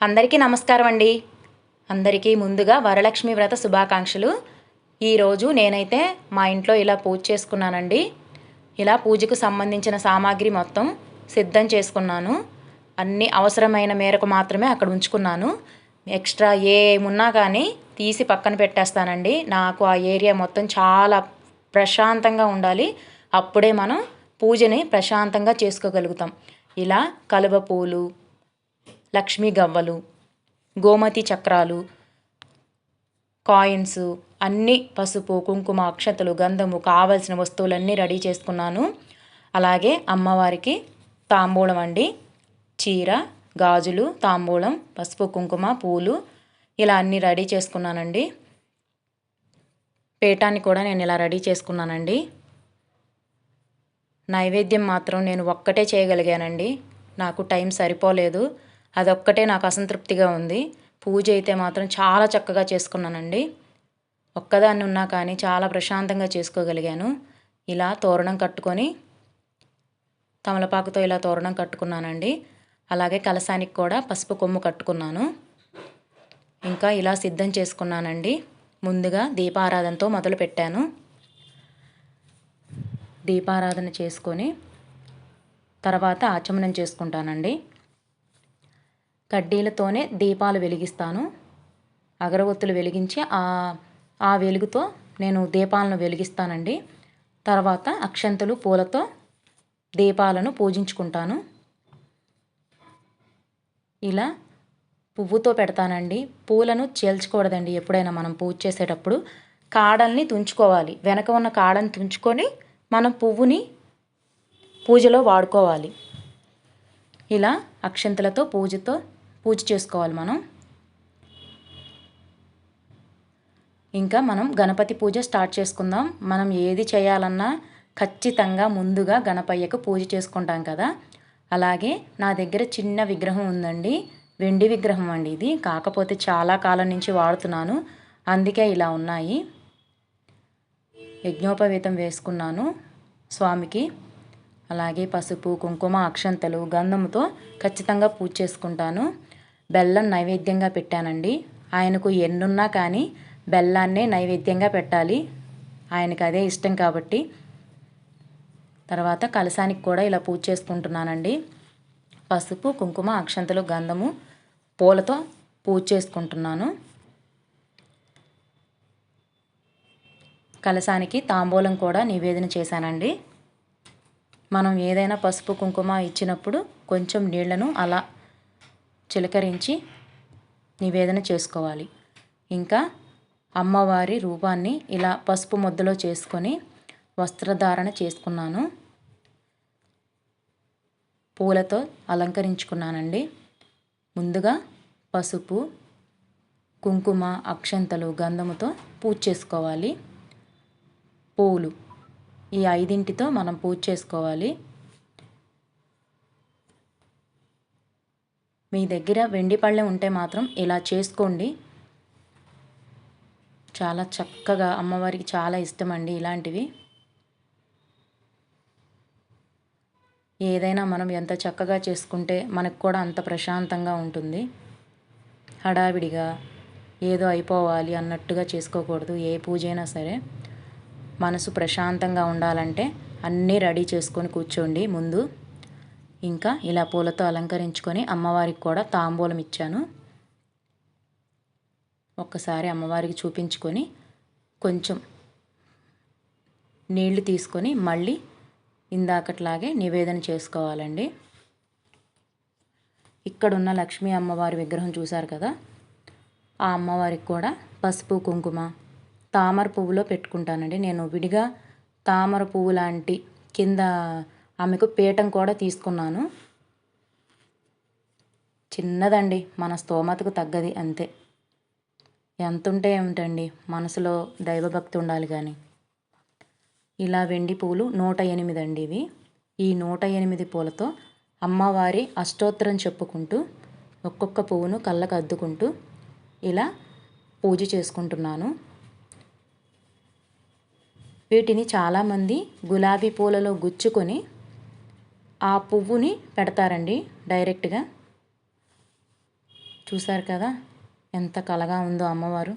అందరికీ నమస్కారం అండి. అందరికీ ముందుగా వరలక్ష్మి వ్రత శుభాకాంక్షలు. ఈరోజు నేనైతే మా ఇంట్లో ఇలా పూజ చేసుకున్నానండి. ఇలా పూజకు సంబంధించిన సామాగ్రి మొత్తం సిద్ధం చేసుకున్నాను. అన్ని అవసరమైన మేరకు మాత్రమే అక్కడ ఉంచుకున్నాను. ఎక్స్ట్రా ఏమున్నా కానీ తీసి పక్కన పెట్టేస్తానండి. నాకు ఆ ఏరియా మొత్తం చాలా ప్రశాంతంగా ఉండాలి. అప్పుడే మనం పూజని ప్రశాంతంగా చేసుకోగలుగుతాం. ఇలా కలువ పూలు, లక్ష్మీ గవ్వలు, గోమతి చక్రాలు, కాయిన్స్ అన్నీ, పసుపు, కుంకుమ, అక్షతలు, గంధము, కావలసిన వస్తువులన్నీ రెడీ చేసుకున్నాను. అలాగే అమ్మవారికి తాంబూలం అండి, చీర, గాజులు, తాంబూలం, పసుపు, కుంకుమ, పూలు ఇలా అన్నీ రెడీ చేసుకున్నానండి. పీఠాన్ని కూడా నేను ఇలా రెడీ చేసుకున్నానండి. నైవేద్యం మాత్రం నేను ఒక్కటే చేయగలిగానండి. నాకు టైం సరిపోలేదు. అదొక్కటే నాకు అసంతృప్తిగా ఉంది. పూజ అయితే మాత్రం చాలా చక్కగా చేసుకున్నానండి. ఒక్కదాన్ని ఉన్నా కానీ చాలా ప్రశాంతంగా చేసుకోగలిగాను. ఇలా తోరణం కట్టుకొని, తమలపాకుతో ఇలా తోరణం కట్టుకున్నానండి. అలాగే కలశానికి కూడా పసుపు కొమ్ము కట్టుకున్నాను. ఇంకా ఇలా సిద్ధం చేసుకున్నానండి. ముందుగా దీపారాధనతో మొదలు పెట్టాను. దీపారాధన చేసుకొని తర్వాత ఆచమనం చేసుకుంటానండి. కడ్డీలతోనే దీపాలు వెలిగిస్తాను. అగరవత్తులు వెలిగించి ఆ వెలుగుతో నేను దీపాలను వెలిగిస్తానండి. తర్వాత అక్షంతలు, పూలతో దీపాలను పూజించుకుంటాను. ఇలా పువ్వుతో పెడతానండి. పూలను చీల్చకూడదండి. ఎప్పుడైనా మనం పూజ చేసేటప్పుడు కాడల్ని తుంచుకోవాలి. వెనక ఉన్న కాడని తుంచుకొని మనం పువ్వుని పూజలో వాడుకోవాలి. ఇలా అక్షంతలతో పూజ చేసుకోవాలి మనం. ఇంకా మనం గణపతి పూజ స్టార్ట్ చేసుకుందాం. మనం ఏది చేయాలన్నా ఖచ్చితంగా ముందుగా గణపయ్యకు పూజ చేసుకుంటాం కదా. అలాగే నా దగ్గర చిన్న విగ్రహం ఉందండి. వెండి విగ్రహం అండి ఇది. కాకపోతే చాలా కాలం నుంచి వాడుతున్నాను, అందుకే ఇలా ఉన్నాయి. యజ్ఞోపవీతం వేసుకున్నాను స్వామికి. అలాగే పసుపు, కుంకుమ, అక్షంతలు, గంధముతో ఖచ్చితంగా పూజ చేసుకుంటాను. బెల్లం నైవేద్యంగా పెట్టానండి. ఆయనకు ఎన్నున్నా కానీ బెల్లాన్నే నైవేద్యంగా పెట్టాలి. ఆయనకు అదే ఇష్టం కాబట్టి. తర్వాత కలశానికి కూడా ఇలా పూజ చేసుకుంటున్నానండి. పసుపు, కుంకుమ, అక్షంతలు, గంధము, పూలతో పూజ చేసుకుంటున్నాను. కలశానికి తాంబూలం కూడా నివేదన చేశానండి. మనం ఏదైనా పసుపు, కుంకుమ ఇచ్చినప్పుడు కొంచెం నీళ్లను అలా చిలకరించి నివేదన చేసుకోవాలి. ఇంకా అమ్మవారి రూపాన్ని ఇలా పసుపు ముద్దలో చేసుకొని వస్త్రధారణ చేసుకున్నాను. పూలతో అలంకరించుకున్నానండి. ముందుగా పసుపు, కుంకుమ, అక్షంతలు, గంధముతో పూజ చేసుకోవాలి. పూలు ఈ 5తో మనం పూజ చేసుకోవాలి. మీ దగ్గర వెండి పళ్ళెం ఉంటే మాత్రం ఇలా చేసుకోండి. చాలా చక్కగా అమ్మవారికి చాలా ఇష్టం అండి ఇలాంటివి. ఏదైనా మనం ఎంత చక్కగా చేసుకుంటే మనకు కూడా అంత ప్రశాంతంగా ఉంటుంది. హడావిడిగా ఏదో అయిపోవాలి అన్నట్టుగా చేసుకోకూడదు. ఏ పూజ అయినా సరే మనసు ప్రశాంతంగా ఉండాలంటే అన్నీ రెడీ చేసుకొని కూర్చోండి ముందు. ఇంకా ఇలా పూలతో అలంకరించుకొని అమ్మవారికి కూడా తాంబూలం ఇచ్చాను. ఒక్కసారి అమ్మవారికి చూపించుకొని కొంచెం నీళ్లు తీసుకొని మళ్ళీ ఇందాకట్లాగే నివేదన చేసుకోవాలండి. ఇక్కడున్న లక్ష్మీ అమ్మవారి విగ్రహం చూశారు కదా, ఆ అమ్మవారికి కూడా పసుపు, కుంకుమ, తామర పువ్వులో పెట్టుకుంటానండి. నేను విడిగా తామర పువ్వు లాంటి కింద ఆమెకు పీఠం కూడా తీసుకున్నాను. చిన్నదండి, మన స్తోమతకు తగ్గది అంతే. ఎంత ఉంటే ఏమిటండి, మనసులో దైవభక్తి ఉండాలి కానీ. ఇలా వెండి పూలు 108 అండి ఇవి. ఈ 108 పూలతో అమ్మవారి అష్టోత్తరం చెప్పుకుంటూ ఒక్కొక్క పువ్వును కళ్ళకు అద్దుకుంటూ ఇలా పూజ చేసుకుంటున్నాను. వీటిని చాలామంది గులాబీ పూలలో గుచ్చుకొని ఆ పువ్వుని పెడతారండి డైరెక్ట్గా. చూసారు కదా ఎంత కలగా ఉందో అమ్మవారు.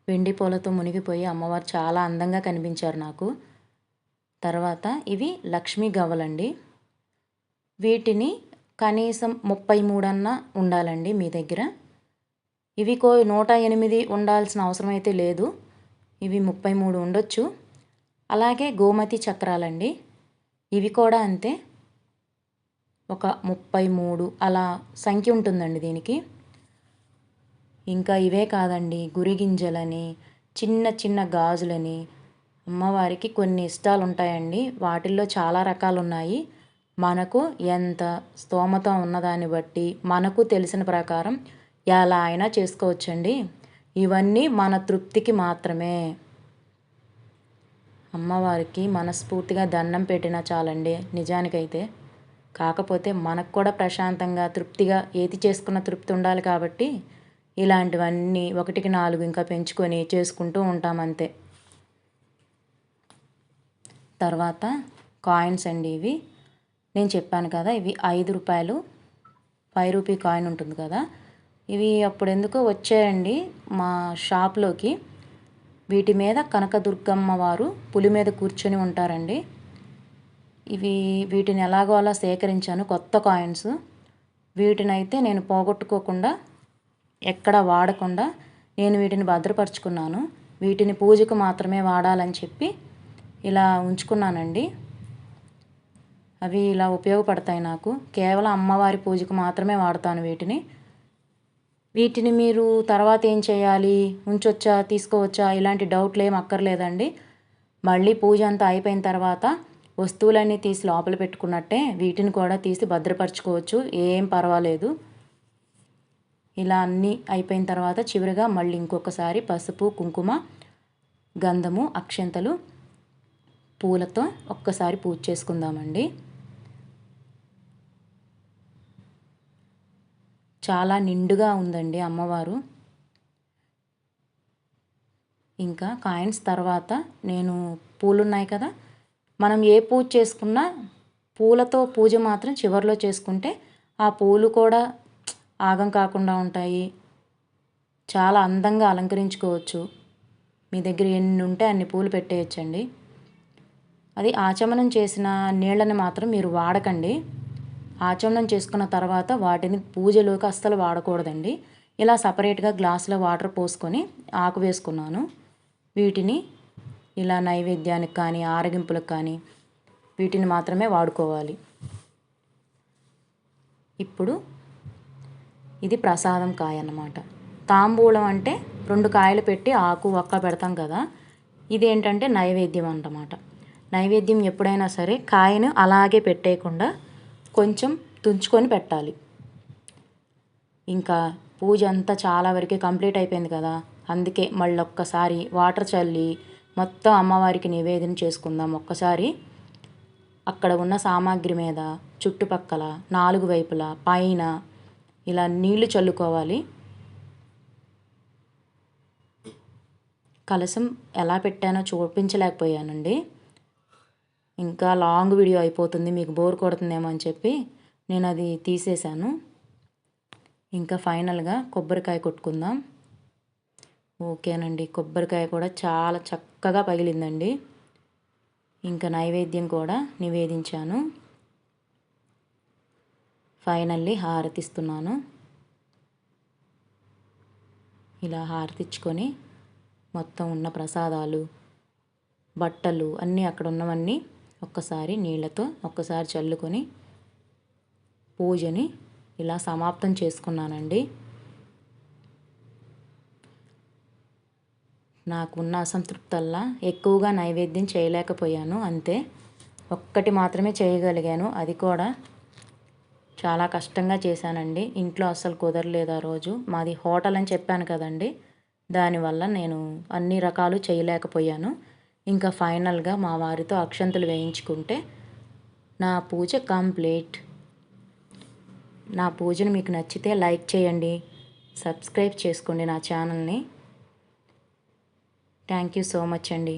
వెండి పూలతో మునిగిపోయి అమ్మవారు చాలా అందంగా కనిపించారు నాకు. తర్వాత ఇవి లక్ష్మీ గవ్వలండి. వీటిని కనీసం 33 అన్నా ఉండాలండి మీ దగ్గర. ఇవి 108 ఉండాల్సిన అవసరం అయితే లేదు. ఇవి 33 ఉండొచ్చు. అలాగే గోమతి చక్రాలండి. ఇవి కూడా అంతే, ఒక 33 అలా సంఖ్య ఉంటుందండి దీనికి. ఇంకా ఇవే కాదండి, గురిగింజలని, చిన్న చిన్న గాజులని. అమ్మవారికి కొన్ని ఇష్టాలు ఉంటాయండి, వాటిల్లో చాలా రకాలు ఉన్నాయి. మనకు ఎంత స్తోమత ఉన్నదాన్ని బట్టి మనకు తెలిసిన ప్రకారం ఎలా అయినా చేసుకోవచ్చండి. ఇవన్నీ మన తృప్తికి మాత్రమే. అమ్మవారికి మనస్ఫూర్తిగా దండం పెట్టినా చాలండి నిజానికైతే. కాకపోతే మనకు కూడా ప్రశాంతంగా తృప్తిగా ఏది చేసుకున్న తృప్తి ఉండాలి కాబట్టి ఇలాంటివన్నీ 1కి 4 ఇంకా పెంచుకొని చేసుకుంటూ ఉంటామంతే. తర్వాత కాయిన్స్ అండి. ఇవి నేను చెప్పాను కదా, ఇవి 5 రూపాయలు 5 రూపీ కాయిన్ ఉంటుంది కదా, ఇవి అప్పుడు ఎందుకో వచ్చాయండి మా షాప్లోకి. వీటి మీద కనకదుర్గమ్మ వారు పులి మీద కూర్చొని ఉంటారండి. వీటిని ఎలాగో అలా సేకరించాను, కొత్త కాయిన్స్. వీటినైతే నేను పోగొట్టుకోకుండా ఎక్కడ వాడకుండా నేను వీటిని భద్రపరుచుకున్నాను. వీటిని పూజకు మాత్రమే వాడాలని చెప్పి ఇలా ఉంచుకున్నానండి. అవి ఇలా ఉపయోగపడతాయి నాకు. కేవలం అమ్మవారి పూజకు మాత్రమే వాడతాను వీటిని మీరు తర్వాత ఏం చేయాలి, ఉంచొచ్చా తీసుకోవచ్చా ఇలాంటి డౌట్లు ఏం అక్కర్లేదండి. మళ్ళీ పూజ అంతా అయిపోయిన తర్వాత వస్తువులన్నీ తీసి లోపల పెట్టుకున్నట్టే వీటిని కూడా తీసి భద్రపరచుకోవచ్చు, ఏం పర్వాలేదు. ఇలా అన్నీ అయిపోయిన తర్వాత చివరిగా మళ్ళీ ఇంకొకసారి పసుపు, కుంకుమ, గంధము, అక్షంతలు, పూలతో ఒక్కసారి పూజ చేసుకుందామండి. చాలా నిండుగా ఉందండి అమ్మవారు. ఇంకా కాయిన్స్ తర్వాత నేను పూలు ఉన్నాయి కదా, మనం ఏ పూజ చేసుకున్నా పూలతో పూజ మాత్రం చివరిలో చేసుకుంటే ఆ పూలు కూడా ఆగం కాకుండా ఉంటాయి, చాలా అందంగా అలంకరించుకోవచ్చు. మీ దగ్గర ఎన్ని ఉంటే అన్ని పూలు పెట్టేయచ్చండి. అది ఆచమనం చేసిన నీళ్ళని మాత్రం మీరు వాడకండి. ఆచమనం చేసుకున్న తర్వాత వాటిని పూజలోకి అస్సలు వాడకూడదండి. ఇలా సపరేట్గా గ్లాసులో వాటర్ పోసుకొని ఆకు వేసుకున్నాను. వీటిని ఇలా నైవేద్యానికి కానీ ఆరగింపులకు కానీ వీటిని మాత్రమే వాడుకోవాలి. ఇప్పుడు ఇది ప్రసాదం కాయ అన్నమాట. తాంబూలం అంటే 2 కాయలు పెట్టి ఆకు ఒక్క పెడతాం కదా, ఇదేంటంటే నైవేద్యం అన్నమాట. నైవేద్యం ఎప్పుడైనా సరే కాయను అలాగే పెట్టేయకుండా కొంచెం తుంచుకొని పెట్టాలి. ఇంకా పూజ అంతా చాలా వరకు కంప్లీట్ అయిపోయింది కదా, అందుకే మళ్ళీ ఒక్కసారి వాటర్ చల్లి మొత్తం అమ్మవారికి నివేదన చేసుకుందాం. ఒక్కసారి అక్కడ ఉన్న సామాగ్రి మీద చుట్టుపక్కల 4 వైపులా పైన ఇలా నీళ్లు చల్లుకోవాలి. కలశం ఎలా పెట్టానో చూపించలేకపోయానండి, ఇంకా లాంగ్ వీడియో అయిపోతుంది, మీకు బోర్ కొడుతుందేమో అని చెప్పి నేను అది తీసేశాను. ఇంకా ఫైనల్గా కొబ్బరికాయ కొట్టుకుందాం. ఓకేనండి, కొబ్బరికాయ కూడా చాలా చక్కగా పగిలిందండి. ఇంకా నైవేద్యం కూడా నివేదించాను. ఫైనల్లీ హారతిస్తున్నాను. ఇలా హారతిచ్చుకొని మొత్తం ఉన్న ప్రసాదాలు, బట్టలు అన్నీ అక్కడ ఉన్నవన్నీ ఒక్కసారి నీళ్ళతో ఒక్కసారి చల్లుకొని పూజని ఇలా సమాప్తం చేసుకున్నానండి. నాకున్న అసంతృప్తల్లా ఎక్కువగా నైవేద్యం చేయలేకపోయాను, అంతే. ఒక్కటి మాత్రమే చేయగలిగాను, అది కూడా చాలా కష్టంగా చేశానండి. ఇంట్లో అస్సలు కుదరలేదు ఆ రోజు. మాది హోటల్ అని చెప్పాను కదండి, దానివల్ల నేను అన్ని రకాలు చేయలేకపోయాను. ఇంకా ఫైనల్గా మా వారితో అక్షంతలు వేయించుకుంటే నా పూజ కంప్లీట్. నా పూజను మీకు నచ్చితే లైక్ చేయండి, సబ్స్క్రైబ్ చేసుకోండి నా ఛానల్ని. థ్యాంక్ యూ సో మచ్ అండి.